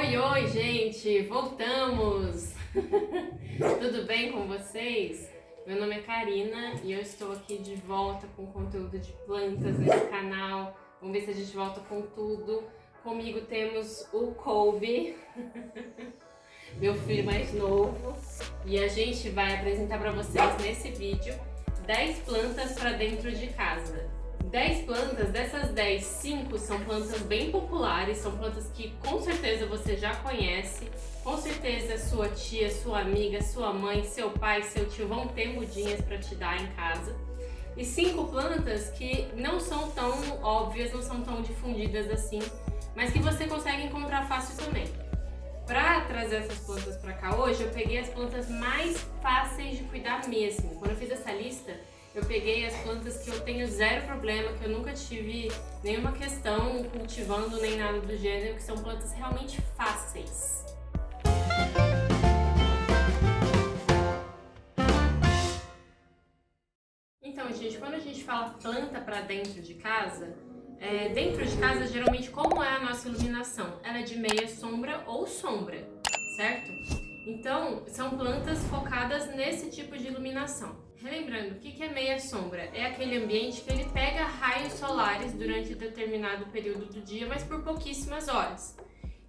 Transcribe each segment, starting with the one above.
Oi, oi, gente! Voltamos! Tudo bem com vocês? Meu nome é Karina e eu estou aqui de volta com conteúdo de plantas nesse canal. Vamos ver se a gente volta com tudo. Comigo temos o Colby, meu filho mais novo, e a gente vai apresentar para vocês nesse vídeo 10 plantas para dentro de casa. 10 plantas, dessas 10, 5 são plantas bem populares, são plantas que com certeza você já conhece, com certeza sua tia, sua amiga, sua mãe, seu pai, seu tio vão ter mudinhas para te dar em casa. E 5 plantas que não são tão óbvias, não são tão difundidas assim, mas que você consegue encontrar fácil também. Para trazer essas plantas para cá hoje, eu peguei as plantas mais fáceis de cuidar mesmo. Quando eu fiz essa lista, eu peguei as plantas que eu tenho zero problema, que eu nunca tive nenhuma questão cultivando nem nada do gênero, que são plantas realmente fáceis. Então, gente, quando a gente fala planta para dentro de casa geralmente como é a nossa iluminação? Ela é de meia sombra ou sombra, certo? Então, são plantas focadas nesse tipo de iluminação. Relembrando, o que é meia sombra? É aquele ambiente que ele pega raios solares durante determinado período do dia, mas por pouquíssimas horas.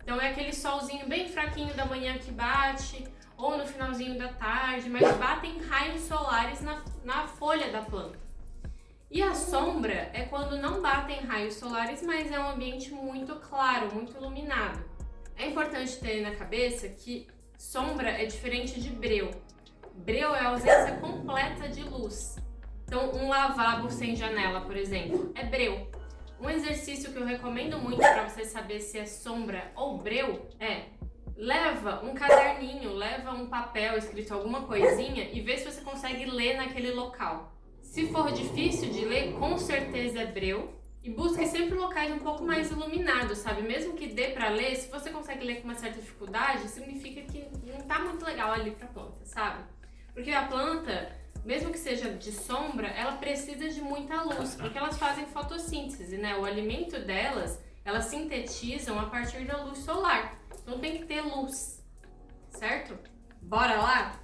Então é aquele solzinho bem fraquinho da manhã que bate, ou no finalzinho da tarde, mas batem raios solares na folha da planta. E a sombra é quando não batem raios solares, mas é um ambiente muito claro, muito iluminado. É importante ter na cabeça que sombra é diferente de breu. Breu é a ausência completa de luz. Então, um lavabo sem janela, por exemplo, é breu. Um exercício que eu recomendo muito para você saber se é sombra ou breu é: leva um caderninho, leva um papel escrito alguma coisinha e vê se você consegue ler naquele local. Se for difícil de ler, com certeza é breu. E busque sempre locais um pouco mais iluminados, sabe? Mesmo que dê pra ler, se você consegue ler com uma certa dificuldade, significa que não tá muito legal ali pra planta, sabe? Porque a planta, mesmo que seja de sombra, ela precisa de muita luz, porque elas fazem fotossíntese, né? O alimento delas, elas sintetizam a partir da luz solar. Então tem que ter luz, certo? Bora lá?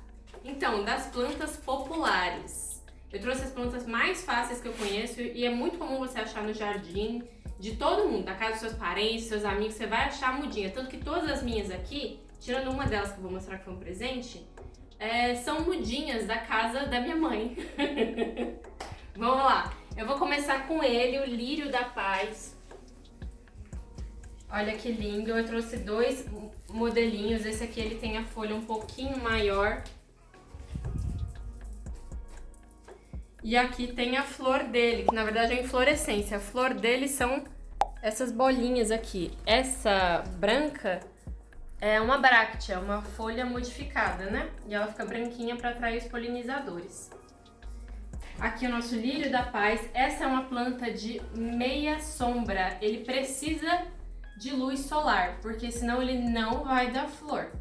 Então, das plantas populares. Eu trouxe as plantas mais fáceis que eu conheço e é muito comum você achar no jardim de todo mundo, da casa dos seus parentes, seus amigos, você vai achar mudinha. Tanto que todas as minhas aqui, tirando uma delas que eu vou mostrar que foi um presente, são mudinhas da casa da minha mãe. Vamos lá, eu vou começar com ele, o lírio da paz. Olha que lindo, eu trouxe 2 modelinhos, esse aqui ele tem a folha um pouquinho maior. E aqui tem a flor dele, que na verdade é inflorescência. A flor dele são essas bolinhas aqui. Essa branca é uma bráctea, uma folha modificada, né? E ela fica branquinha para atrair os polinizadores. Aqui o nosso lírio da paz. Essa é uma planta de meia sombra. Ele precisa de luz solar, porque senão ele não vai dar flor.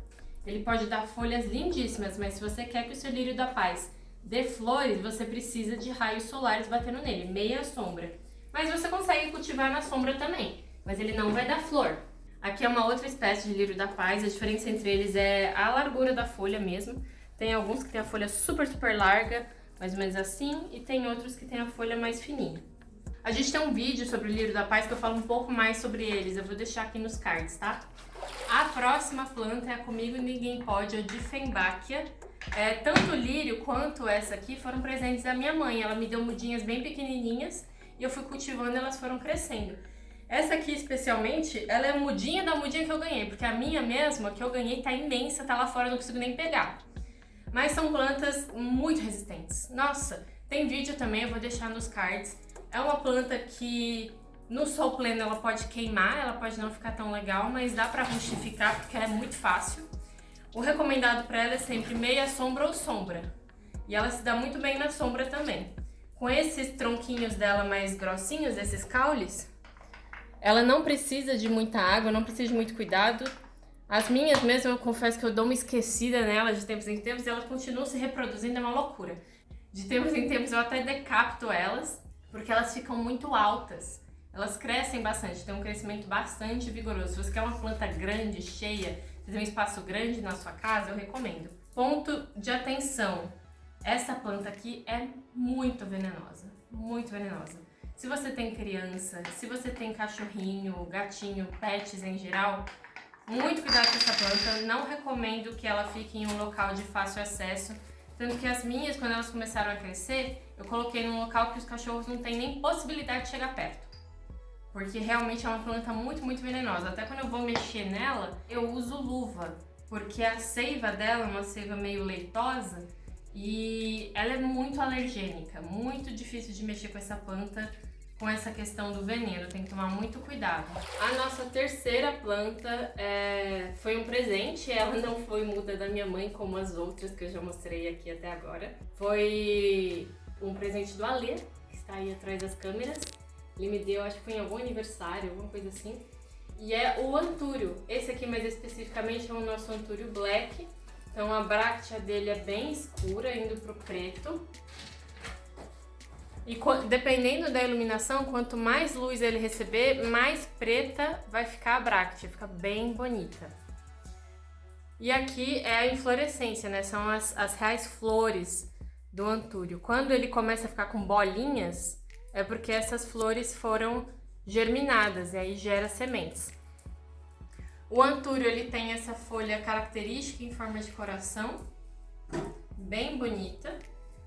Ele pode dar folhas lindíssimas, mas se você quer que o seu lírio da paz dê flores, você precisa de raios solares batendo nele, meia sombra. Mas você consegue cultivar na sombra também, mas ele não vai dar flor. Aqui é uma outra espécie de lírio da paz, a diferença entre eles é a largura da folha mesmo. Tem alguns que tem a folha super larga, mais ou menos assim, e tem outros que tem a folha mais fininha. A gente tem um vídeo sobre o lírio da paz que eu falo um pouco mais sobre eles, eu vou deixar aqui nos cards, tá? A próxima planta é a Comigo Ninguém Pode, é o Dieffenbachia. Tanto o lírio quanto essa aqui foram presentes da minha mãe. Ela me deu mudinhas bem pequenininhas e eu fui cultivando e elas foram crescendo. Essa aqui especialmente, ela é mudinha da mudinha que eu ganhei, porque a minha mesma que eu ganhei tá imensa, tá lá fora, eu não consigo nem pegar. Mas são plantas muito resistentes. Nossa, tem vídeo também, eu vou deixar nos cards. É uma planta que no sol pleno ela pode queimar, ela pode não ficar tão legal, mas dá pra rustificar porque ela é muito fácil. O recomendado para ela é sempre meia sombra ou sombra. E ela se dá muito bem na sombra também. Com esses tronquinhos dela mais grossinhos, esses caules, ela não precisa de muita água, não precisa de muito cuidado. As minhas mesmo, eu confesso que eu dou uma esquecida nelas de tempos em tempos e elas continuam se reproduzindo, é uma loucura. De tempos em tempos eu até decapito elas, porque elas ficam muito altas. elas crescem bastante, tem um crescimento bastante vigoroso. Se você quer uma planta grande, cheia, você tem um espaço grande na sua casa, eu recomendo. Ponto de atenção, essa planta aqui é muito venenosa, muito venenosa. Se você tem criança, se você tem cachorrinho, gatinho, pets em geral, muito cuidado com essa planta. Não recomendo que ela fique em um local de fácil acesso. Tanto que as minhas, quando elas começaram a crescer, eu coloquei num local que os cachorros não têm nem possibilidade de chegar perto. Porque realmente é uma planta muito, muito venenosa. Até quando eu vou mexer nela, eu uso luva. Porque a seiva dela é uma seiva meio leitosa e ela é muito alergênica. Muito difícil de mexer com essa planta, com essa questão do veneno. Tem que tomar muito cuidado. A nossa terceira planta foi um presente. Ela não foi muda da minha mãe como as outras que eu já mostrei aqui até agora. Foi um presente do Alê, que está aí atrás das câmeras. Ele me deu, acho que foi em algum aniversário, alguma coisa assim. E é o antúrio. Esse aqui mais especificamente é o nosso antúrio black. Então a bráctea dele é bem escura, indo pro preto. E dependendo da iluminação, quanto mais luz ele receber, mais preta vai ficar a bráctea, fica bem bonita. E aqui é a inflorescência, né? São as reais flores do antúrio. Quando ele começa a ficar com bolinhas, é porque essas flores foram germinadas e aí gera sementes. O antúrio ele tem essa folha característica em forma de coração, bem bonita,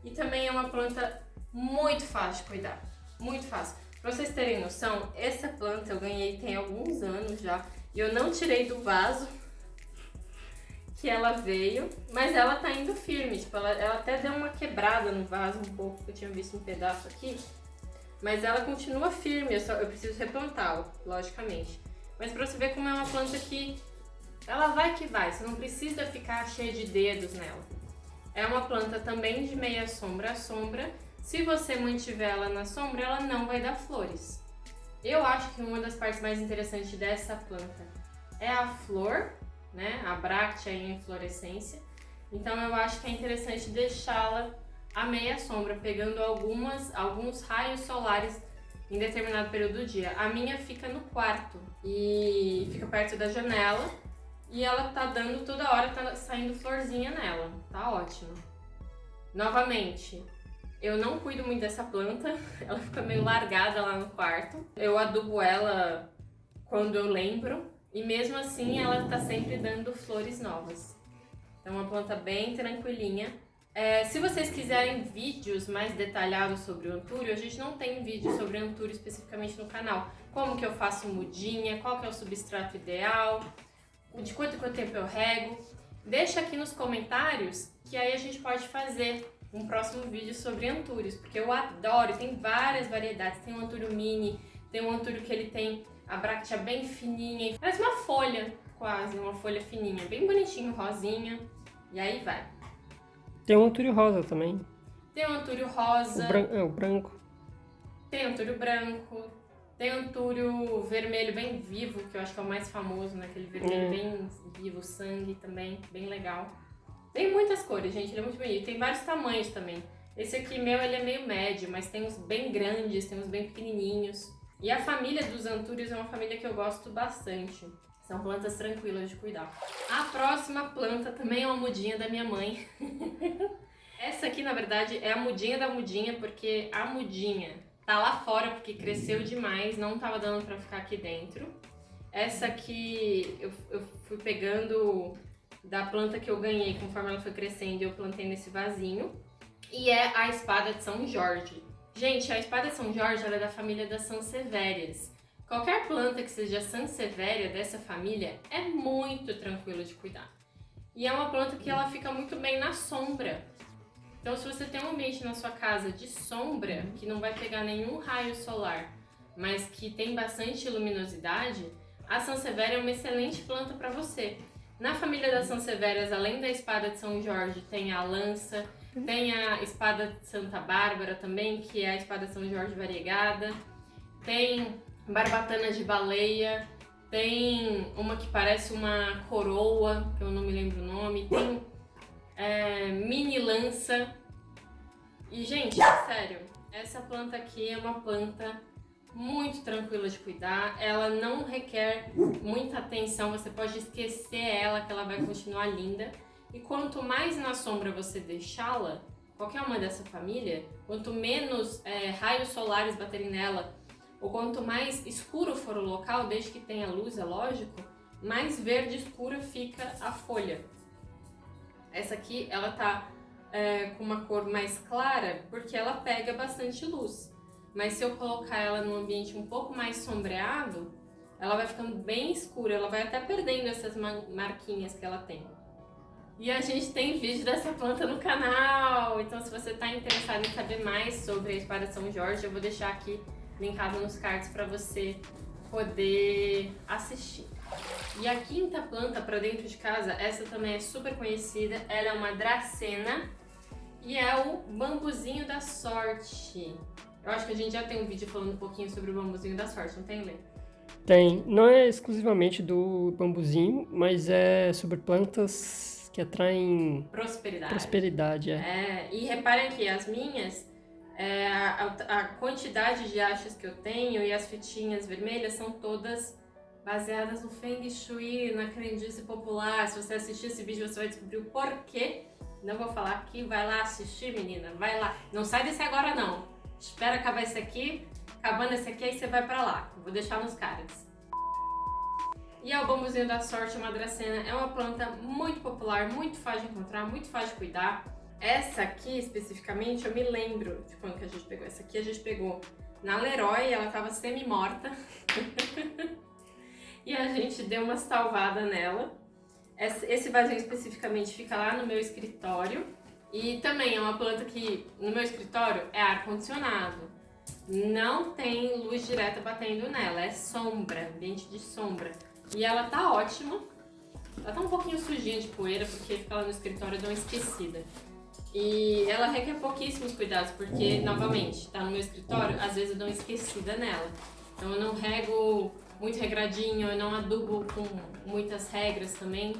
e também é uma planta muito fácil de cuidar, muito fácil. Pra vocês terem noção, essa planta eu ganhei tem alguns anos já, e eu não tirei do vaso que ela veio, mas ela tá indo firme, tipo, ela até deu uma quebrada no vaso um pouco, que eu tinha visto um pedaço aqui, mas ela continua firme, eu preciso replantá-la, logicamente. Mas pra você ver como é uma planta que ela vai que vai, você não precisa ficar cheia de dedos nela. É uma planta também de meia sombra a sombra. Se você mantiver ela na sombra, ela não vai dar flores. Eu acho que uma das partes mais interessantes dessa planta é a flor, né? A bráctea em inflorescência. Então eu acho que é interessante deixá-la à meia sombra, pegando alguns raios solares em determinado período do dia. A minha fica no quarto e fica perto da janela e ela tá dando toda hora, tá saindo florzinha nela. Tá ótimo. Novamente, eu não cuido muito dessa planta, ela fica meio largada lá no quarto. Eu adubo ela quando eu lembro e mesmo assim ela tá sempre dando flores novas. Então é uma planta bem tranquilinha. Se vocês quiserem vídeos mais detalhados sobre o antúrio, a gente não tem vídeo sobre antúrio especificamente no canal. Como que eu faço mudinha, qual que é o substrato ideal, de quanto tempo eu rego. Deixa aqui nos comentários que aí a gente pode fazer um próximo vídeo sobre antúrios, porque eu adoro, tem várias variedades. Tem um antúrio mini, tem um antúrio que ele tem a bráctea bem fininha, parece uma folha quase, uma folha fininha, bem bonitinho, rosinha, e aí vai. Tem um antúrio rosa também. Tem um antúrio rosa. O branco. Tem antúrio branco. Tem antúrio vermelho bem vivo, que eu acho que é o mais famoso, né? Aquele vermelho bem vivo, sangue também, bem legal. Tem muitas cores, gente, ele é muito bonito. Tem vários tamanhos também. Esse aqui meu, ele é meio médio, mas tem uns bem grandes, tem uns bem pequenininhos. E a família dos antúrios é uma família que eu gosto bastante. São plantas tranquilas de cuidar. A próxima planta também é uma mudinha da minha mãe. Essa aqui, na verdade, é a mudinha da mudinha, porque a mudinha tá lá fora porque cresceu demais, não tava dando pra ficar aqui dentro. Essa aqui eu fui pegando da planta que eu ganhei, conforme ela foi crescendo, eu plantei nesse vasinho. E é a espada de São Jorge. Gente, a espada de São Jorge, ela é da família das Sansevérias. Qualquer planta que seja Sansevieria dessa família é muito tranquilo de cuidar. E é uma planta que ela fica muito bem na sombra. Então se você tem um ambiente na sua casa de sombra, que não vai pegar nenhum raio solar, mas que tem bastante luminosidade, a Sansevieria é uma excelente planta para você. Na família das Sansevierias, além da espada de São Jorge, tem a lança, tem a espada de Santa Bárbara também, que é a espada de São Jorge variegada, tem barbatana de baleia, tem uma que parece uma coroa, que eu não me lembro o nome, tem mini lança. E gente, sério, essa planta aqui é uma planta muito tranquila de cuidar, ela não requer muita atenção, você pode esquecer ela que ela vai continuar linda. E quanto mais na sombra você deixá-la, qualquer uma dessa família, quanto menos raios solares baterem nela, ou quanto mais escuro for o local, desde que tenha luz, é lógico, mais verde escura fica a folha. Essa aqui, ela tá com uma cor mais clara, porque ela pega bastante luz. Mas se eu colocar ela num ambiente um pouco mais sombreado, ela vai ficando bem escura, ela vai até perdendo essas marquinhas que ela tem. E a gente tem vídeo dessa planta no canal, então se você está interessado em saber mais sobre a espada São Jorge, eu vou deixar aqui linkado nos cards para você poder assistir. E a quinta planta para dentro de casa, essa também é super conhecida, ela é uma dracena e é o bambuzinho da sorte. Eu acho que a gente já tem um vídeo falando um pouquinho sobre o bambuzinho da sorte, não tem, Lê? Tem. Não é exclusivamente do bambuzinho, mas é sobre plantas que atraem prosperidade. E reparem que as minhas, a quantidade de achas que eu tenho e as fitinhas vermelhas são todas baseadas no Feng Shui, na crendice popular. Se você assistir esse vídeo, você vai descobrir o porquê. Não vou falar aqui, vai lá assistir, menina, vai lá. Não sai desse agora, não. Espera acabar esse aqui, acabando esse aqui, aí você vai pra lá. Vou deixar nos cards. E o bambuzinho da sorte, uma dracena, é uma planta muito popular, muito fácil de encontrar, muito fácil de cuidar. Essa aqui, especificamente, eu me lembro de quando que a gente pegou. Essa aqui a gente pegou na Leroy, ela tava semi-morta. E a gente deu uma salvada nela. Esse vasinho especificamente fica lá no meu escritório. E também é uma planta que no meu escritório é ar-condicionado. Não tem luz direta batendo nela, é sombra, ambiente de sombra. E ela tá ótima. Ela tá um pouquinho sujinha de poeira, porque fica lá no escritório e dá uma esquecida. E ela requer pouquíssimos cuidados, porque, novamente, tá no meu escritório, às vezes eu dou uma esquecida nela. Então eu não rego muito regradinho, eu não adubo com muitas regras também.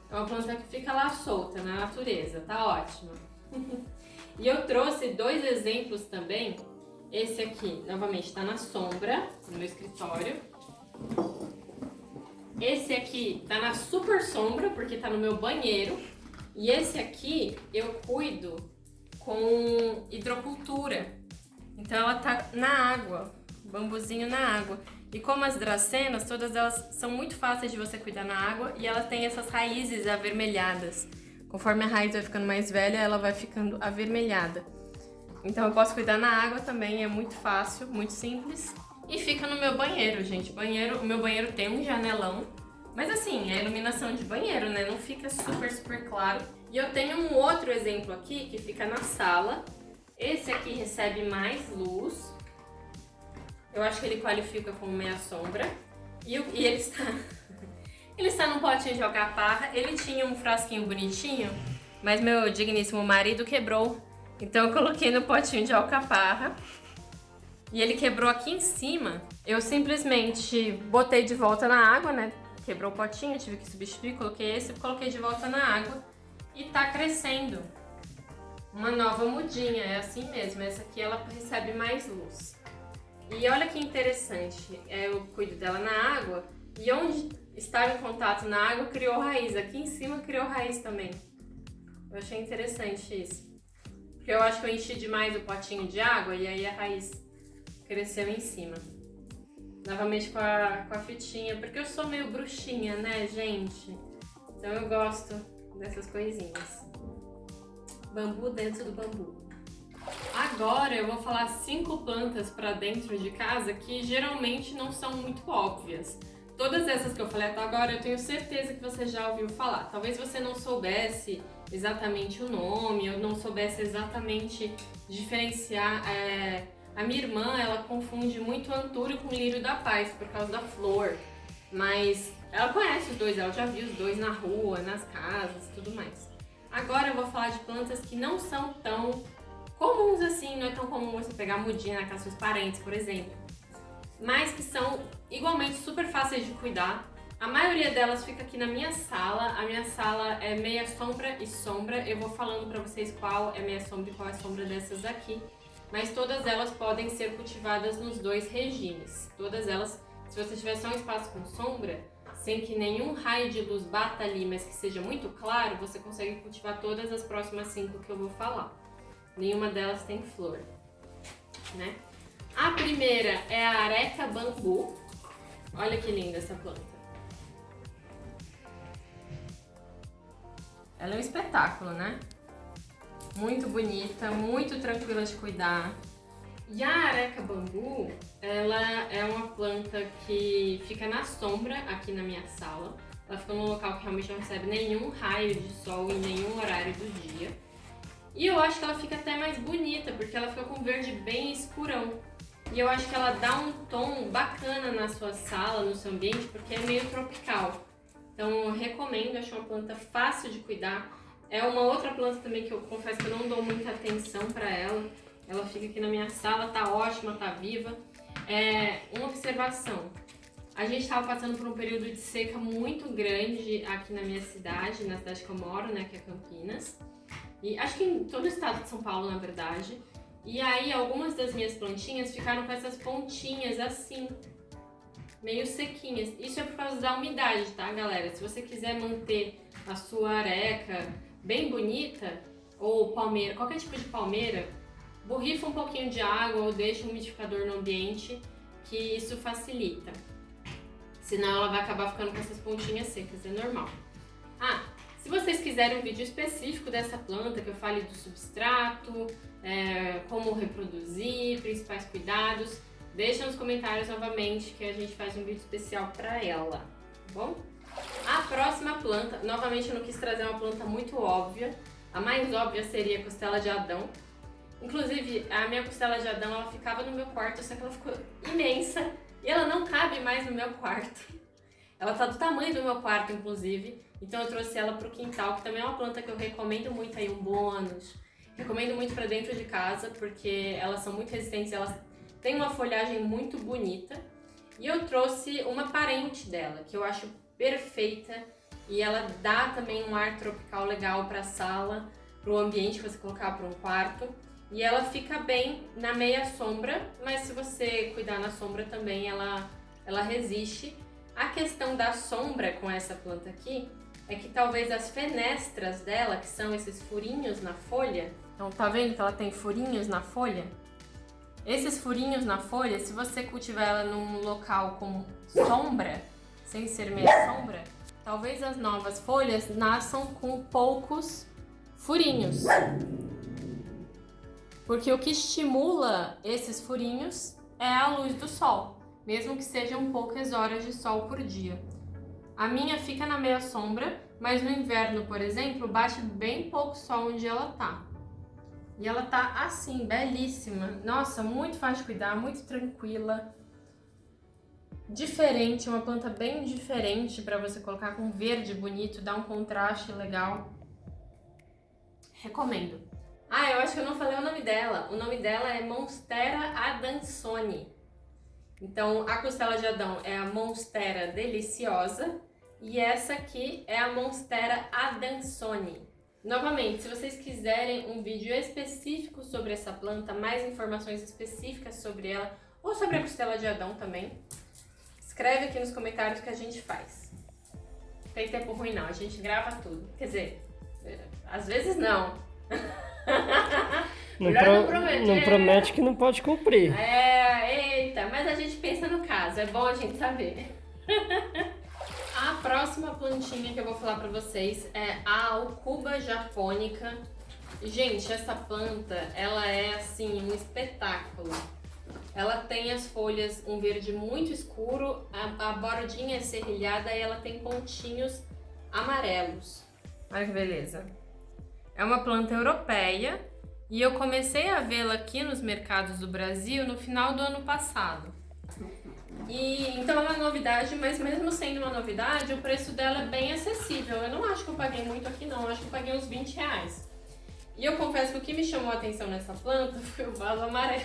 É uma planta que fica lá solta, na natureza, tá ótima. E eu trouxe dois exemplos também. Esse aqui, novamente, tá na sombra, no meu escritório. Esse aqui tá na super sombra, porque tá no meu banheiro. E esse aqui eu cuido com hidrocultura. Então ela tá na água, bambuzinho na água. E como as dracenas, todas elas são muito fáceis de você cuidar na água e elas têm essas raízes avermelhadas. Conforme a raiz vai ficando mais velha, ela vai ficando avermelhada. Então eu posso cuidar na água também, é muito fácil, muito simples. E fica no meu banheiro, gente. O meu banheiro tem um janelão, mas assim, é iluminação de banheiro, né? Não fica super claro. E eu tenho um outro exemplo aqui que fica na sala. Esse aqui recebe mais luz. Eu acho que ele qualifica como meia sombra. E ele está... ele está num potinho de alcaparra. Ele tinha um frasquinho bonitinho, mas meu digníssimo marido quebrou. Então eu coloquei no potinho de alcaparra. E ele quebrou aqui em cima. Eu simplesmente botei de volta na água, né? Quebrou o potinho, tive que substituir, coloquei esse, coloquei de volta na água. E tá crescendo. Uma nova mudinha, é assim mesmo. Essa aqui ela recebe mais luz. E olha que interessante, eu cuido dela na água e onde estava em contato na água criou raiz, aqui em cima criou raiz também. Eu achei interessante isso, porque eu acho que eu enchi demais o potinho de água e aí a raiz cresceu em cima. Novamente com a fitinha, porque eu sou meio bruxinha, né, gente? Então eu gosto dessas coisinhas. Bambu dentro do bambu. Agora eu vou falar 5 plantas para dentro de casa que geralmente não são muito óbvias. Todas essas que eu falei até agora eu tenho certeza que você já ouviu falar. Talvez você não soubesse exatamente o nome, ou não soubesse exatamente diferenciar. A minha irmã, ela confunde muito antúrio com lírio da paz por causa da flor. Mas ela conhece os dois, ela já viu os dois na rua, nas casas e tudo mais. Agora eu vou falar de plantas que não são tão comuns assim, não é tão comum você pegar mudinha na casa dos parentes, por exemplo. Mas que são igualmente super fáceis de cuidar. A maioria delas fica aqui na minha sala. A minha sala é meia sombra e sombra. Eu vou falando pra vocês qual é meia sombra e qual é a sombra dessas aqui. mas todas elas podem ser cultivadas nos 2 regimes. Todas elas, se você tiver só um espaço com sombra, sem que nenhum raio de luz bata ali, mas que seja muito claro, você consegue cultivar todas as próximas 5 que eu vou falar. Nenhuma delas tem flor, né? A primeira é a Areca Bambu. Olha que linda essa planta. Ela é um espetáculo, né? Muito bonita, muito tranquila de cuidar. E a Areca Bambu, ela é uma planta que fica na sombra aqui na minha sala. Ela fica num local que realmente não recebe nenhum raio de sol em nenhum horário do dia. E eu acho que ela fica até mais bonita, porque ela fica com um verde bem escurão. E eu acho que ela dá um tom bacana na sua sala, no seu ambiente, porque é meio tropical. Então eu recomendo, acho uma planta fácil de cuidar. É uma outra planta também que eu confesso que eu não dou muita atenção para ela. Ela fica aqui na minha sala, tá ótima, tá viva. Uma observação. A gente estava passando por um período de seca muito grande aqui na minha cidade, na cidade que eu moro, né, que é Campinas. E acho que em todo o estado de São Paulo, na verdade. E aí algumas das minhas plantinhas ficaram com essas pontinhas assim, meio sequinhas. Isso é por causa da umidade, tá, galera? Se você quiser manter a sua areca bem bonita, ou palmeira, qualquer tipo de palmeira, borrifa um pouquinho de água ou deixa um umidificador no ambiente, que isso facilita. Senão ela vai acabar ficando com essas pontinhas secas, é normal. Se vocês quiserem um vídeo específico dessa planta, que eu fale do substrato, como reproduzir, principais cuidados, deixa nos comentários novamente que a gente faz um vídeo especial para ela, tá bom? A próxima planta, novamente eu não quis trazer uma planta muito óbvia, a mais óbvia seria a costela de Adão. Inclusive, a minha costela de Adão, ela ficava no meu quarto, só que ela ficou imensa e ela não cabe mais no meu quarto. Ela tá do tamanho do meu quarto, inclusive, então eu trouxe ela pro quintal, que também é uma planta que eu recomendo muito aí, um bônus. Recomendo muito para dentro de casa, porque elas são muito resistentes, elas têm uma folhagem muito bonita. E eu trouxe uma parente dela, que eu acho perfeita, e ela dá também um ar tropical legal para a sala, para o ambiente que você colocar para um quarto. E ela fica bem na meia sombra, mas se você cuidar na sombra também ela resiste. A questão da sombra com essa planta aqui é que talvez as fenestras dela, que são esses furinhos na folha, então tá vendo que ela tem furinhos na folha? Esses furinhos na folha, se você cultivar ela num local com sombra, sem ser meia sombra, talvez as novas folhas nasçam com poucos furinhos. Porque o que estimula esses furinhos é a luz do sol, mesmo que sejam poucas horas de sol por dia. A minha fica na meia sombra, mas no inverno, por exemplo, bate bem pouco sol onde ela tá. E ela tá assim, belíssima. Nossa, muito fácil de cuidar, muito tranquila. Diferente, uma planta bem diferente para você colocar com verde bonito, dá um contraste legal. Recomendo. Eu acho que eu não falei o nome dela. O nome dela é Monstera adansoni. Então, a costela de Adão é a Monstera deliciosa e essa aqui é a Monstera adansoni. Novamente, se vocês quiserem um vídeo específico sobre essa planta, mais informações específicas sobre ela, ou sobre a costela de Adão também, escreve aqui nos comentários que a gente faz. Não tem tempo ruim não, a gente grava tudo. Quer dizer, às vezes não. Não promete que não pode cumprir. Eita, mas a gente pensa no caso, é bom a gente saber. A próxima plantinha que eu vou falar pra vocês é a Aucuba japonica. Gente, essa planta, ela é assim, um espetáculo. Ela tem as folhas um verde muito escuro, a bordinha é serrilhada e ela tem pontinhos amarelos. Olha que beleza. É uma planta europeia e eu comecei a vê-la aqui nos mercados do Brasil no final do ano passado. Então é uma novidade, mas mesmo sendo uma novidade, o preço dela é bem acessível. Eu não acho que eu paguei muito aqui não, eu acho que eu paguei uns R$20. E eu confesso que o que me chamou a atenção nessa planta foi o vaso amarelo.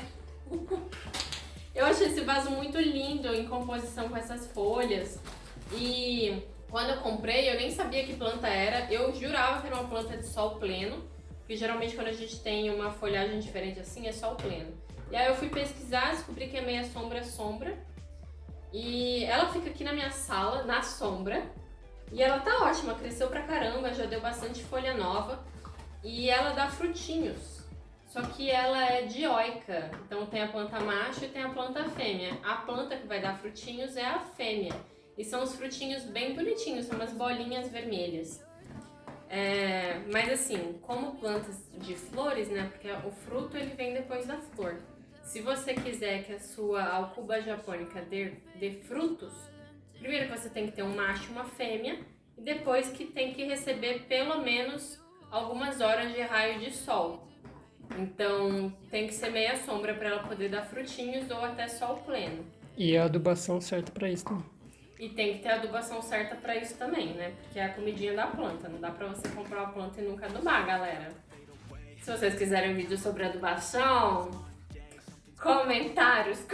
Eu achei esse vaso muito lindo em composição com essas folhas. E quando eu comprei, eu nem sabia que planta era. Eu jurava que era uma planta de sol pleno, porque geralmente quando a gente tem uma folhagem diferente assim, é só o pleno. E aí eu fui pesquisar, descobri que a meia sombra é sombra. E ela fica aqui na minha sala, na sombra. E ela tá ótima, cresceu pra caramba, já deu bastante folha nova. E ela dá frutinhos. Só que ela é dioica, então tem a planta macho e tem a planta fêmea. A planta que vai dar frutinhos é a fêmea. E são os frutinhos bem bonitinhos, são umas bolinhas vermelhas. Mas assim, como plantas de flores, né? Porque o fruto ele vem depois da flor. Se você quiser que a sua alcuba japônica dê frutos, primeiro que você tem que ter um macho e uma fêmea, e depois que tem que receber pelo menos algumas horas de raio de sol. Então tem que ser meia sombra para ela poder dar frutinhos ou até sol pleno. E a adubação certa para isso também. E tem que ter a adubação certa para isso também, né? Porque é a comidinha da planta, não dá para você comprar uma planta e nunca adubar, galera. Se vocês quiserem um vídeo sobre adubação, comentários.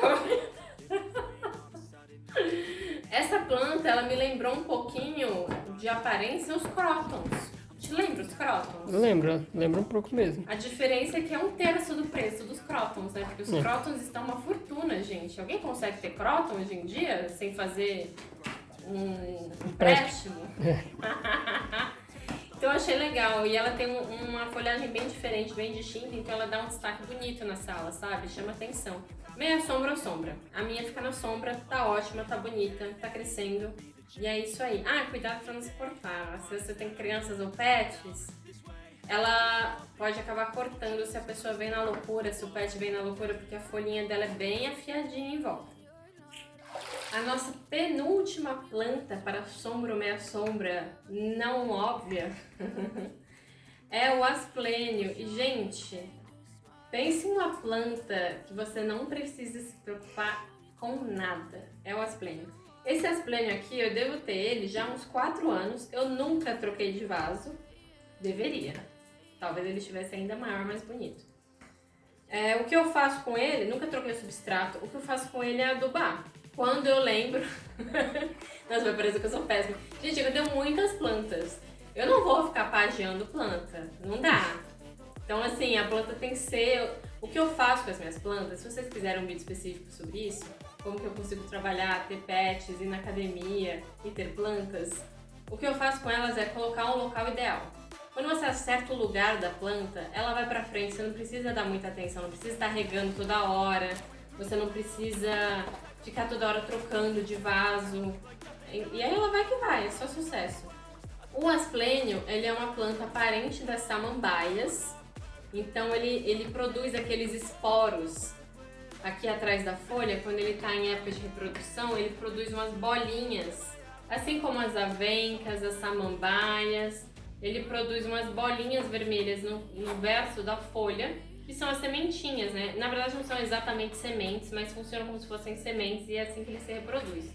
Essa planta, ela me lembrou um pouquinho de aparência os crótons. Te lembra os crótons? Lembra um pouco mesmo. A diferença é que é 1/3 do preço dos crótons, né? Porque os crótons estão uma fortuna, gente. Alguém consegue ter cróton hoje em dia sem fazer um empréstimo? Então eu achei legal. E ela tem uma folhagem bem diferente, bem distinta, então ela dá um destaque bonito na sala, sabe? Chama atenção. Meia sombra ou sombra. A minha fica na sombra, tá ótima, tá bonita, tá crescendo. E é isso aí. Ah, cuidado pra não se cortar. Se você tem crianças ou pets, ela pode acabar cortando se a pessoa vem na loucura, se o pet vem na loucura, porque a folhinha dela é bem afiadinha em volta. A nossa penúltima planta para sombra ou meia sombra não óbvia é o asplênio. E, gente, pense em uma planta que você não precisa se preocupar com nada. É o asplênio. Esse asplênio aqui, eu devo ter ele já há uns 4 anos. Eu nunca troquei de vaso. Deveria. Talvez ele estivesse ainda maior, mais bonito. O que eu faço com ele, nunca troquei o substrato, o que eu faço com ele é adubar. Quando eu lembro... Nossa, vai parecer que eu sou péssima. Gente, eu tenho muitas plantas. Eu não vou ficar pageando planta. Não dá. Então, assim, a planta tem que ser... O que eu faço com as minhas plantas, se vocês quiserem um vídeo específico sobre isso, como que eu consigo trabalhar, ter pets, ir na academia e ter plantas, o que eu faço com elas é colocar um local ideal. Quando você acerta o lugar da planta, ela vai pra frente, você não precisa dar muita atenção, não precisa estar regando toda hora, você não precisa ficar toda hora trocando de vaso, e aí ela vai que vai, é só sucesso. O asplênio, ele é uma planta parente das samambaias, então ele produz aqueles esporos aqui atrás da folha. Quando ele está em época de reprodução, ele produz umas bolinhas, assim como as avencas, as samambaias, ele produz umas bolinhas vermelhas no verso da folha, que são as sementinhas, né? Na verdade não são exatamente sementes, mas funcionam como se fossem sementes e é assim que ele se reproduz.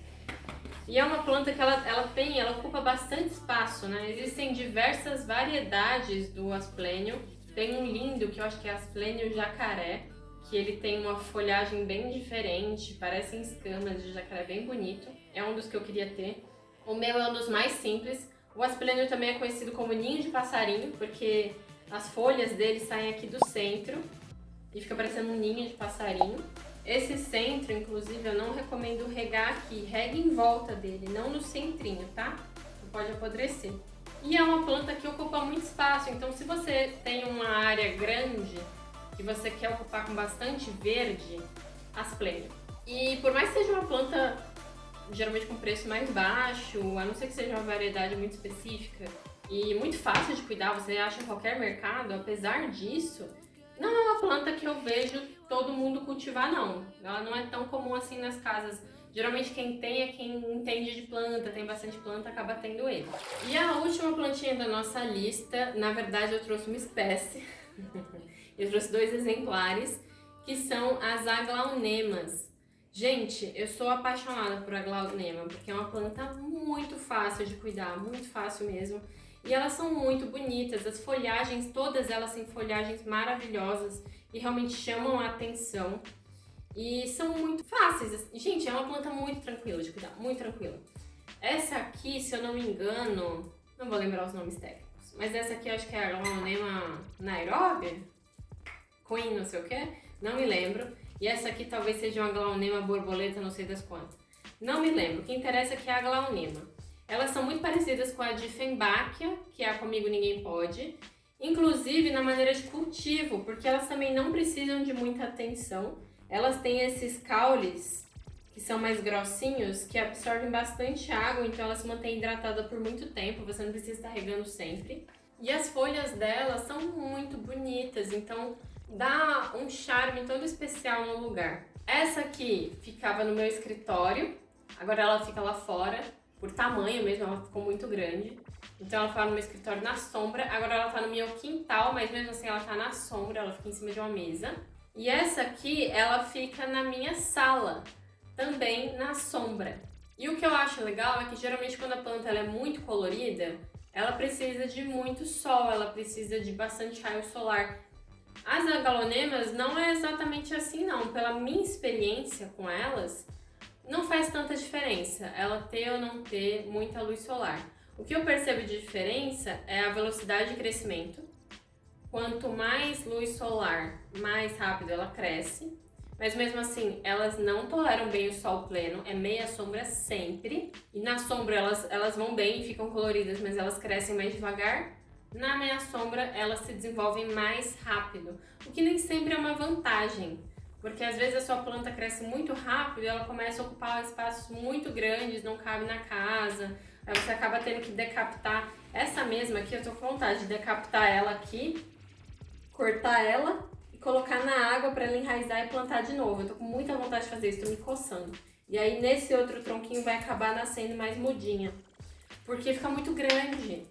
E é uma planta que ela ocupa bastante espaço, né? Existem diversas variedades do asplênio. Tem um lindo que eu acho que é asplênio jacaré, que ele tem uma folhagem bem diferente, parecem escamas de jacaré, bem bonito. É um dos que eu queria ter. O meu é um dos mais simples. O asplênio também é conhecido como ninho de passarinho, porque as folhas dele saem aqui do centro e fica parecendo um ninho de passarinho. Esse centro, inclusive, eu não recomendo regar aqui. Regue em volta dele, não no centrinho, tá? Pode apodrecer. E é uma planta que ocupa muito espaço, então se você tem uma área grande que você quer ocupar com bastante verde, asplênio. E por mais que seja uma planta geralmente com preço mais baixo, a não ser que seja uma variedade muito específica e muito fácil de cuidar, você acha em qualquer mercado, apesar disso, não é uma planta que eu vejo todo mundo cultivar, não. Ela não é tão comum assim nas casas. Geralmente quem tem é quem entende de planta, tem bastante planta, acaba tendo ele. E a última plantinha da nossa lista, na verdade eu trouxe uma espécie, eu trouxe 2 exemplares, que são as aglaunemas. Gente, eu sou apaixonada por aglaonema, porque é uma planta muito fácil de cuidar, muito fácil mesmo. E elas são muito bonitas, as folhagens, todas elas têm folhagens maravilhosas e realmente chamam a atenção. E são muito fáceis. Gente, é uma planta muito tranquila de cuidar, muito tranquila. Essa aqui, se eu não me engano, não vou lembrar os nomes técnicos, mas essa aqui eu acho que é a Aglaonema Nairobi? Queen não sei o que, não me lembro. E essa aqui talvez seja uma Aglaonema borboleta, não sei das quantas. Não me lembro, o que interessa é que é a Aglaonema. Elas são muito parecidas com a Dieffenbachia, que é a Comigo Ninguém Pode. Inclusive na maneira de cultivo, porque elas também não precisam de muita atenção. Elas têm esses caules que são mais grossinhos, que absorvem bastante água, então elas se mantêm hidratadas por muito tempo, você não precisa estar regando sempre. E as folhas delas são muito bonitas, então dá um charme todo especial no lugar. Essa aqui ficava no meu escritório, agora ela fica lá fora, por tamanho mesmo, ela ficou muito grande. Então ela ficava no meu escritório na sombra, agora ela tá no meu quintal, mas mesmo assim ela tá na sombra, ela fica em cima de uma mesa. E essa aqui, ela fica na minha sala, também na sombra. E o que eu acho legal é que geralmente quando a planta ela é muito colorida, ela precisa de muito sol, ela precisa de bastante raio solar. As aglaonemas não é exatamente assim não, pela minha experiência com elas, não faz tanta diferença ela ter ou não ter muita luz solar. O que eu percebo de diferença é a velocidade de crescimento. Quanto mais luz solar, mais rápido ela cresce. Mas mesmo assim, elas não toleram bem o sol pleno, é meia sombra sempre. E na sombra elas vão bem e ficam coloridas, mas elas crescem mais devagar. Na meia sombra elas se desenvolvem mais rápido, o que nem sempre é uma vantagem. Porque às vezes a sua planta cresce muito rápido e ela começa a ocupar espaços muito grandes, não cabe na casa. Aí você acaba tendo que decapitar. Essa mesma aqui, eu tô com vontade de decapitar ela aqui, cortar ela e colocar na água para ela enraizar e plantar de novo. Eu tô com muita vontade de fazer isso, tô me coçando. E aí nesse outro tronquinho vai acabar nascendo mais mudinha, porque fica muito grande.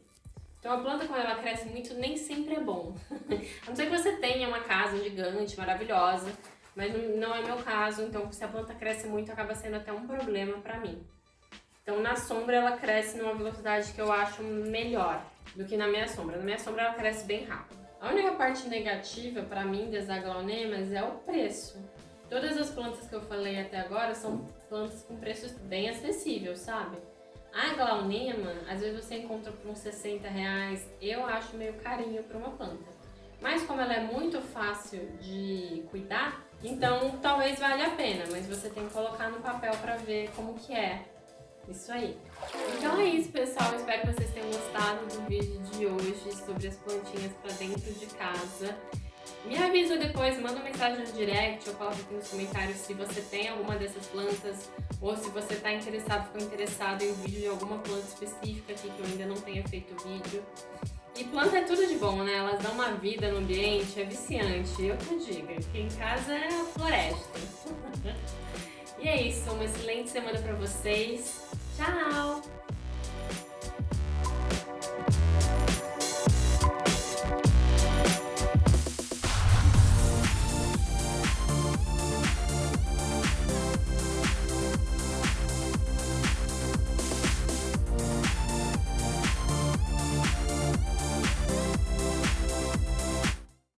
Então a planta quando ela cresce muito nem sempre é bom. A não ser que você tenha uma casa gigante, maravilhosa, mas não é meu caso, então se a planta cresce muito acaba sendo até um problema para mim. Então na sombra ela cresce numa velocidade que eu acho melhor do que na minha sombra. Na minha sombra ela cresce bem rápido. A única parte negativa para mim das aglaonemas é o preço. Todas as plantas que eu falei até agora são plantas com preços bem acessíveis, sabe? A aglaonema, às vezes você encontra por uns R$60, eu acho meio carinho para uma planta. Mas como ela é muito fácil de cuidar, então talvez valha a pena, mas você tem que colocar no papel para ver como que é. Isso aí. Então é isso, pessoal. Espero que vocês tenham gostado do vídeo de hoje sobre as plantinhas para dentro de casa. Me avisa depois, manda uma mensagem no direct ou coloca aqui nos comentários se você tem alguma dessas plantas ou se você está ficou interessado em vídeo de alguma planta específica aqui que eu ainda não tenha feito vídeo. E planta é tudo de bom, né? Elas dão uma vida no ambiente, é viciante, eu que digo, porque em casa é a floresta. E é isso, uma excelente semana pra vocês. Tchau!